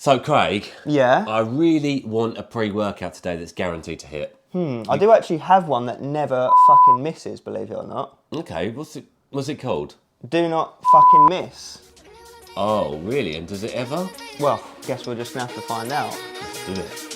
So Craig, Yeah? I really want a pre-workout today that's guaranteed to hit. I do actually have one that never fucking misses, believe it or not. Okay, what's it called? Do not fucking miss. Oh, really? And does it ever? Well, guess we're just gonna have to find out. Let's do it.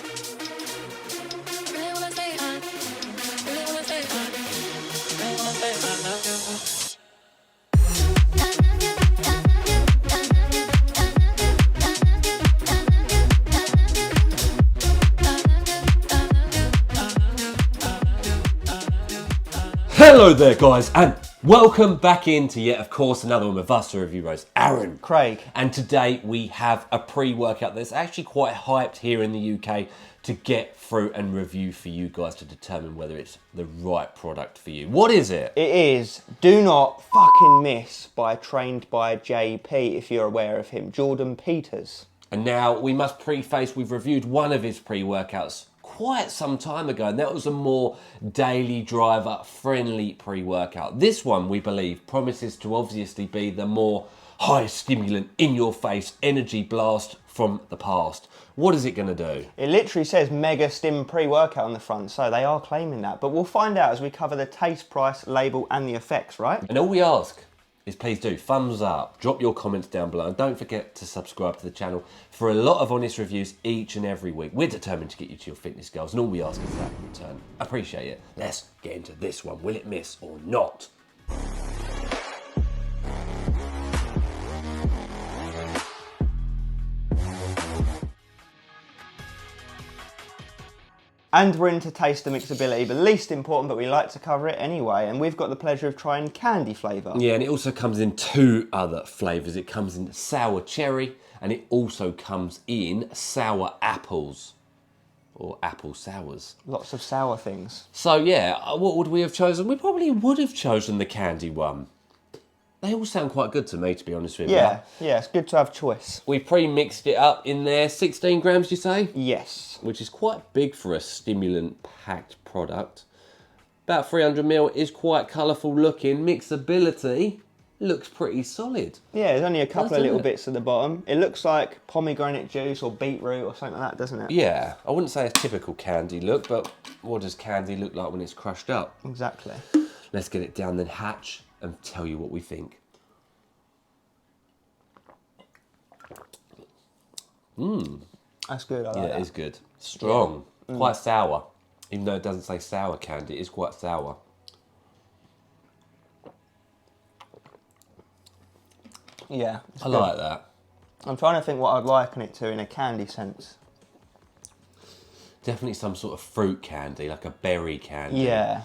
Hello there guys, and welcome back into yet of course another one with us, the Review Bros, Aaron. Craig. And today we have a pre-workout that's actually quite hyped here in the UK to get through and review for you guys to determine whether it's the right product for you. What is it? It is Do Not Fucking Miss by Trained by JP, if you're aware of him, Jordan Peters. And now we must preface, we've reviewed one of his pre-workouts quite some time ago, and that was a more daily driver friendly pre-workout. This one, we believe, promises to obviously be the more high stimulant, in your face energy blast from the past. What is it going to do? It literally says Mega Stim pre-workout on the front, so they are claiming that. But we'll find out as we cover the taste, price, label and the effects, right? And all we ask is please do thumbs up, drop your comments down below, and don't forget to subscribe to the channel for a lot of honest reviews each and every week. We're determined to get you to your fitness goals, and all we ask is that in return. Appreciate it. Let's get into this one. Will it miss or not? And we're into taste and mixability, the least important, but we like to cover it anyway. And we've got the pleasure of trying candy flavour. Yeah, and it also comes in two other flavours. It comes in sour cherry, and it also comes in sour apples, or apple sours. Lots of sour things. So yeah, what would we have chosen? We probably would have chosen the candy one. They all sound quite good to me, to be honest with you. Yeah, it's good to have choice. We pre-mixed it up in there, 16 grams, you say? Yes. Which is quite big for a stimulant-packed product. About 300ml is quite colourful looking. Mixability looks pretty solid. Yeah, there's only a couple of Doesn't little it? bits at the bottom. It looks like pomegranate juice or beetroot or something like that, doesn't it? Yeah, I wouldn't say a typical candy look, but what does candy look like when it's crushed up? Exactly. Let's get it down then, hatch, and tell you what we think. That's good, I like Yeah, that. it is good. Strong. Quite sour. Even though it doesn't say sour candy, it is quite sour. Yeah, I like that. I'm trying to think what I'd liken it to in a candy sense. Definitely some sort of fruit candy, like a berry candy. Yeah.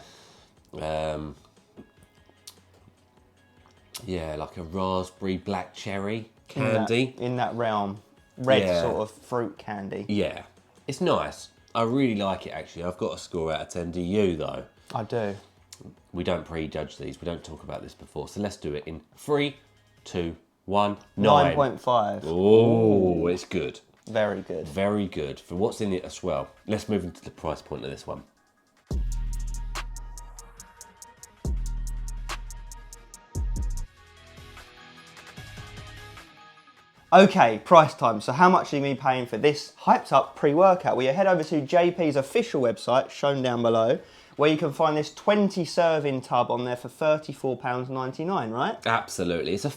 Yeah, like a raspberry black cherry candy. In that realm. Red Yeah. sort of fruit candy. Yeah, it's nice. I really like it actually. I've got a score out of 10. Do you though? I do. We don't prejudge these. We don't talk about this before. So let's do it in 3, 2, 1, 9. 9.5. Oh, it's good. Very good. Very good for what's in it as well. Let's move into the price point of this one. Okay, price time. So how much are you going to be paying for this hyped up pre-workout? Well, you head over to JP's official website, shown down below, where you can find this 20 serving tub on there for £34.99, right? Absolutely. It's a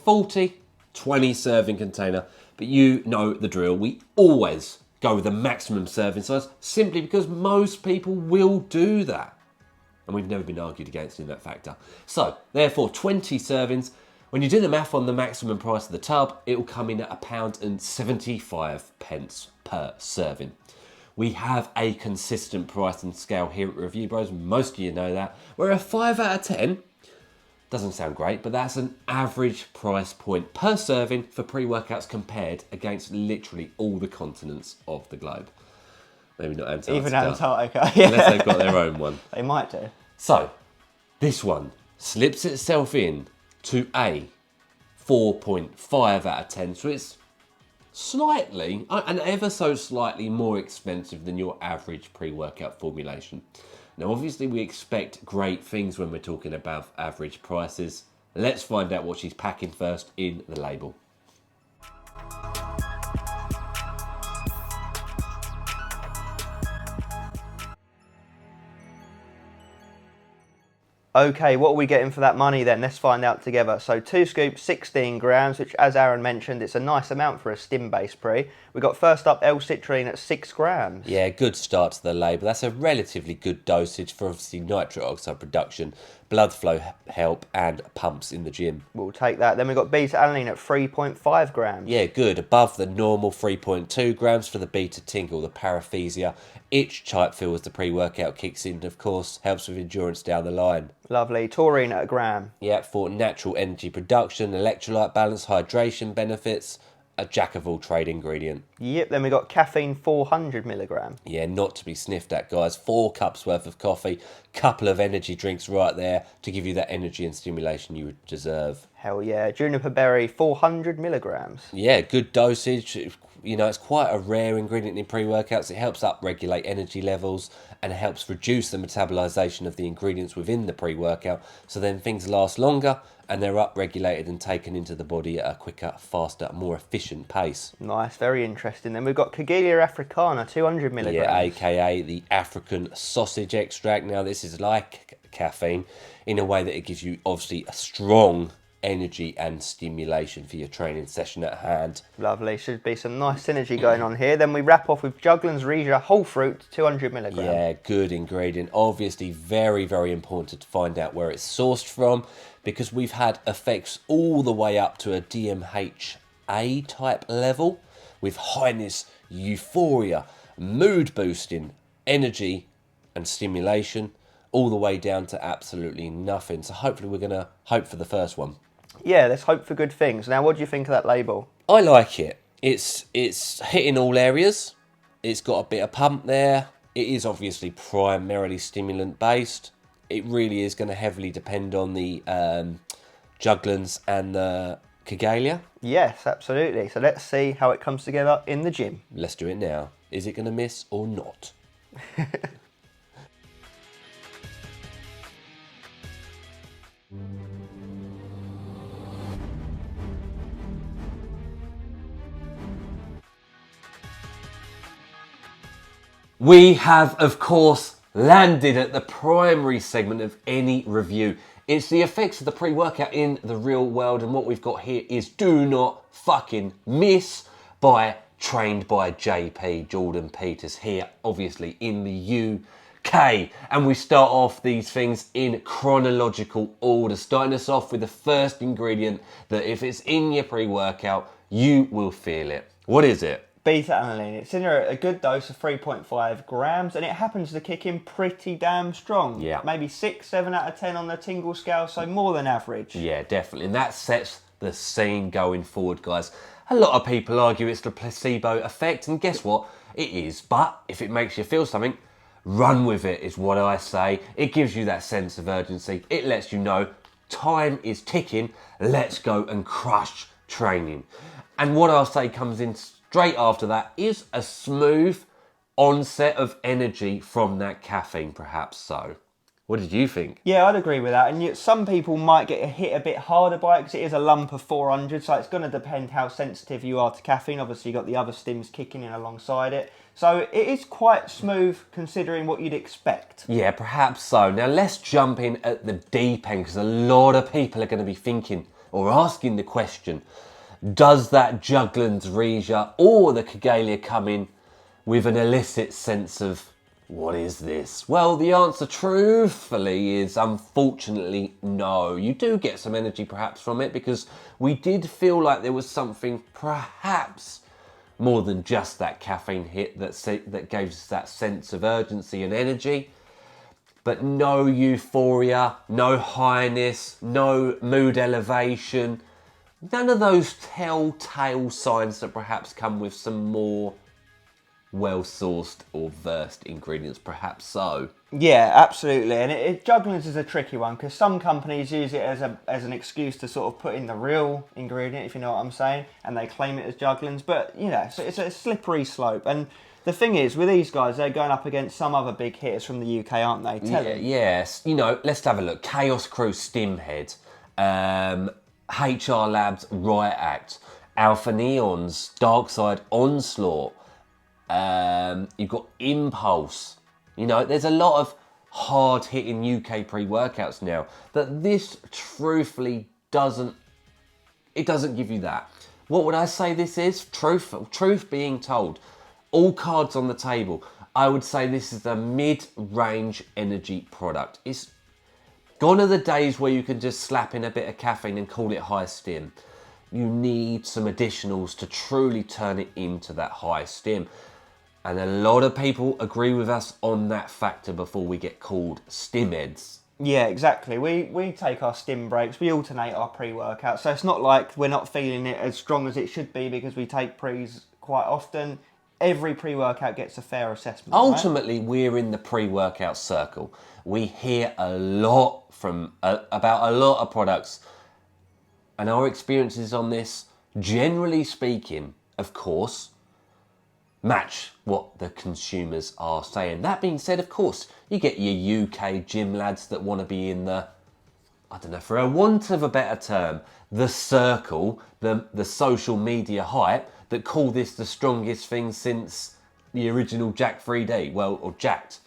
20 serving container, but you know the drill. We always go with the maximum serving size simply because most people will do that. And we've never been argued against in that factor. So, therefore, 20 servings. When you do the math on the maximum price of the tub, it will come in at £1.75 per serving. We have a consistent pricing scale here at Review Bros. Most of you know that. We're a 5 out of 10. Doesn't sound great, but that's an average price point per serving for pre-workouts compared against literally all the continents of the globe. Maybe not Antarctica. Even Antarctica. Unless they've got their own one. They might do. So, this one slips itself in to a 4.5 out of 10. So it's slightly, and ever so slightly more expensive than your average pre-workout formulation. Now, obviously, we expect great things when we're talking about average prices. Let's find out what she's packing first in the label. Okay, what are we getting for that money then? Let's find out together. So 2 scoops, 16 grams, which as Aaron mentioned, it's a nice amount for a stim-based pre. We got first up L-citrine at 6 grams. Yeah, good start to the label. That's a relatively good dosage for obviously nitric oxide production, blood flow help and pumps in the gym. We'll take that. Then we've got beta-alanine at 3.5 grams. Yeah, good. Above the normal 3.2 grams for the beta tingle, the paresthesia. Itch type feel as the pre-workout kicks in, and of course, helps with endurance down the line. Lovely. Taurine at a gram. Yeah, for natural energy production, electrolyte balance, hydration benefits, a jack of all trade ingredient. Yep, then we got caffeine 400 milligram. Yeah, not to be sniffed at, guys. 4 cups worth of coffee, couple of energy drinks right there to give you that energy and stimulation you deserve. Hell yeah. Juniper berry 400 milligrams. Yeah, good dosage. You know, it's quite a rare ingredient in pre-workouts. It helps upregulate energy levels and it helps reduce the metabolization of the ingredients within the pre-workout. So then things last longer and they're upregulated and taken into the body at a quicker, faster, more efficient pace. Nice, very interesting. Then we've got Cagelia africana 200 milligrams. Yeah, aka the African sausage extract. Now, this is like caffeine in a way that it gives you obviously a strong energy and stimulation for your training session at hand. Lovely, should be some nice synergy going on here. Then we wrap off with Juglans Regia whole fruit 200 milligrams. Yeah, good ingredient. Obviously very, very important to find out where it's sourced from because we've had effects all the way up to a DMHA type level with highness, euphoria, mood boosting, energy and stimulation, all the way down to absolutely nothing. So hopefully we're going to hope for the first one. Yeah, let's hope for good things. Now, what do you think of that label? I like it. It's hitting all areas. It's got a bit of pump there. It is obviously primarily stimulant based. It really is going to heavily depend on the Juglans and the Cagelia. Yes, absolutely. So let's see how it comes together in the gym. Let's do it now. Is it going to miss or not? We have, of course, landed at the primary segment of any review. It's the effects of the pre-workout in the real world, and what we've got here is Do Not Fucking Miss by Trained by JP, Jordan Peters, here obviously in the UK. And we start off these things in chronological order, starting us off with the first ingredient that if it's in your pre-workout, you will feel it. What is it? Beta-alanine. It's in a good dose of 3.5 grams and it happens to kick in pretty damn strong. Yeah. Maybe 6, 7 out of 10 on the tingle scale, so more than average. Yeah, definitely. And that sets the scene going forward, guys. A lot of people argue it's the placebo effect, and guess what? It is. But if it makes you feel something, run with it is what I say. It gives you that sense of urgency. It lets you know time is ticking. Let's go and crush training. And what I'll say comes in straight after that is a smooth onset of energy from that caffeine, perhaps so. What did you think? Yeah, I'd agree with that. And yet some people might get hit a bit harder by it because it is a lump of 400, so it's going to depend how sensitive you are to caffeine. Obviously, you've got the other stims kicking in alongside it. So it is quite smooth considering what you'd expect. Yeah, perhaps so. Now let's jump in at the deep end because a lot of people are going to be thinking or asking the question, does that Juglans Regia or the Cagelia come in with an illicit sense of, what is this? Well, the answer truthfully is unfortunately no. You do get some energy perhaps from it because we did feel like there was something perhaps more than just that caffeine hit that gave us that sense of urgency and energy. But no euphoria, no highness, no mood elevation. None of those telltale signs that perhaps come with some more well-sourced or versed ingredients, perhaps so. Yeah, absolutely. And Juglans is a tricky one because some companies use it as an excuse to sort of put in the real ingredient, if you know what I'm saying, and they claim it as Juglans. But, you know, so it's a slippery slope. And the thing is, with these guys, they're going up against some other big hitters from the UK, aren't they? Yes. You know, let's have a look. Chaos Crew Stimhead, HR Labs Riot Act, Alpha Neon's Dark Side Onslaught, you've got Impulse. You know, there's a lot of hard-hitting UK pre-workouts now, that this truthfully doesn't give you that. What would I say this is? Truth being told, all cards on the table, I would say this is a mid-range energy product. It's gone are the days where you can just slap in a bit of caffeine and call it high stim. You need some additionals to truly turn it into that high stim. And a lot of people agree with us on that factor before we get called stim heads. Yeah, exactly. We take our stim breaks, we alternate our pre-workouts, so it's not like we're not feeling it as strong as it should be because we take pre's quite often. Every pre-workout gets a fair assessment. Ultimately, right? We're in the pre-workout circle. We hear a lot from about a lot of products, and our experiences on this, generally speaking, of course, match what the consumers are saying. That being said, of course, you get your UK gym lads that want to be in the, I don't know, for a want of a better term, the circle, the social media hype, that call this the strongest thing since the original Jack 3D, well, or Jacked.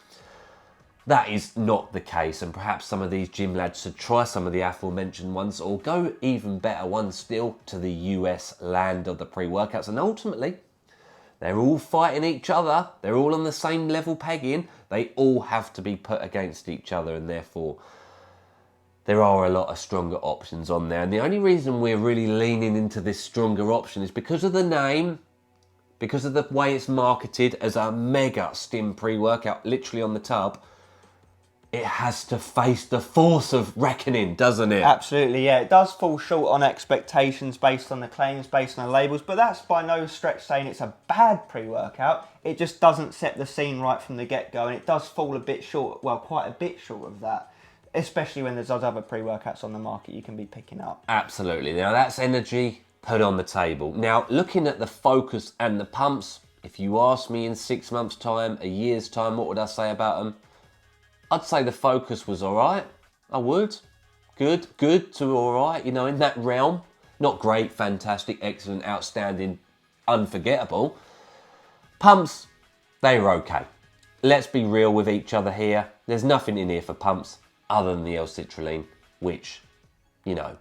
That is not the case, and perhaps some of these gym lads should try some of the aforementioned ones, or go even better ones still to the US land of the pre-workouts, and ultimately, they're all fighting each other, they're all on the same level pegging, they all have to be put against each other, and therefore there are a lot of stronger options on there. And the only reason we're really leaning into this stronger option is because of the name, because of the way it's marketed as a mega stim pre-workout, literally on the tub. It has to face the force of reckoning, doesn't it? Absolutely, yeah. It does fall short on expectations based on the claims, based on the labels, but that's by no stretch saying it's a bad pre-workout. It just doesn't set the scene right from the get-go, and it does fall a bit short, well, quite a bit short of that, especially when there's other pre-workouts on the market you can be picking up. Absolutely. Now, that's energy put on the table. Now, looking at the focus and the pumps, if you ask me in 6 months' time, a year's time, what would I say about them? I'd say the focus was all right. I would. Good to all right, you know, in that realm. Not great, fantastic, excellent, outstanding, unforgettable. Pumps, they were okay. Let's be real with each other here. There's nothing in here for pumps other than the L-citrulline, which, you know,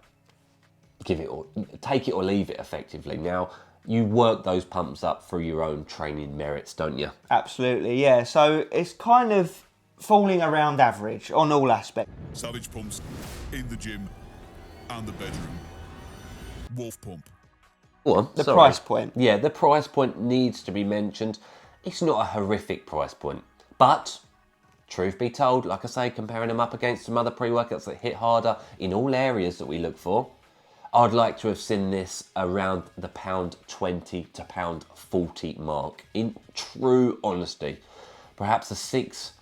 take it or leave it effectively. Now, you work those pumps up through your own training merits, don't you? Absolutely, yeah. So it's kind of falling around average on all aspects. Savage pumps in the gym and the bedroom. Wolf pump. Go on, the price point. Yeah, the price point needs to be mentioned. It's not a horrific price point, but truth be told, like I say, comparing them up against some other pre-workouts that hit harder in all areas that we look for, I'd like to have seen this around the £20 to £40 mark. In true honesty, perhaps a 6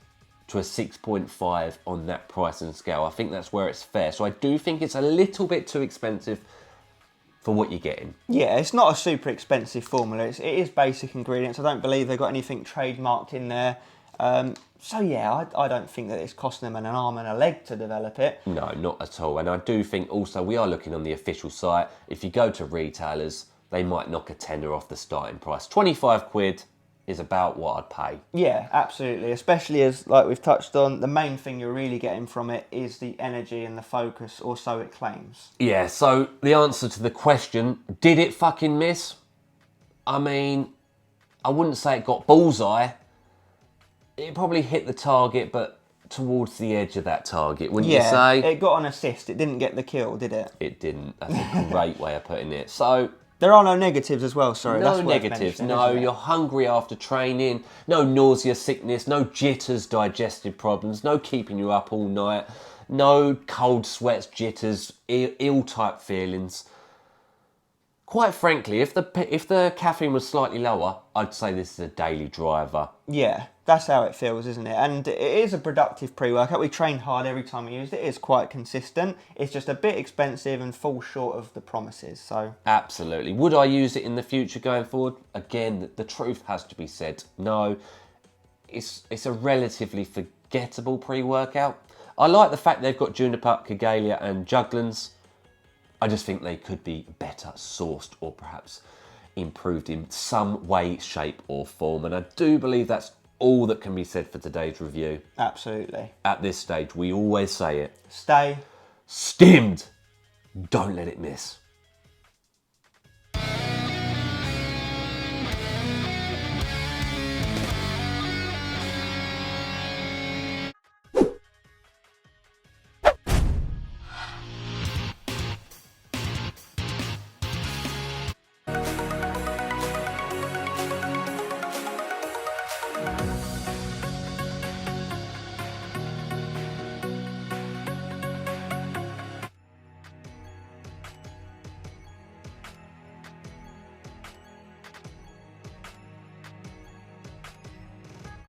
to a 6.5 on that pricing scale. I think that's where it's fair. So I do think it's a little bit too expensive for what you're getting. Yeah, it's not a super expensive formula. It is basic ingredients. I don't believe they've got anything trademarked in there. So yeah, I don't think that it's costing them an arm and a leg to develop it. No, not at all. And I do think also we are looking on the official site. If you go to retailers, they might knock a tenner off the starting price. 25 quid is about what I'd pay. Yeah, absolutely. Especially as, like we've touched on, the main thing you're really getting from it is the energy and the focus, or so it claims. Yeah, so the answer to the question, did it fucking miss? I mean, I wouldn't say it got bullseye. It probably hit the target, but towards the edge of that target, wouldn't you say? It got an assist. It didn't get the kill, did it? It didn't. That's a great way of putting it. So there are no negatives as well, sorry. No negatives, no. You're hungry after training, no nausea, sickness, no jitters, digestive problems, no keeping you up all night, no cold sweats, jitters, ill-type feelings. Quite frankly, if the caffeine was slightly lower, I'd say this is a daily driver. Yeah, that's how it feels, isn't it? And it is a productive pre-workout. We train hard every time we use it. It is quite consistent. It's just a bit expensive and falls short of the promises. So absolutely. Would I use it in the future going forward? Again, the truth has to be said. No, it's a relatively forgettable pre-workout. I like the fact they've got Juniper, Kigalia and Juglans. I just think they could be better sourced or perhaps improved in some way, shape or form. And I do believe that's all that can be said for today's review. Absolutely. At this stage, we always say it. Stay Stimmed. Don't let it miss.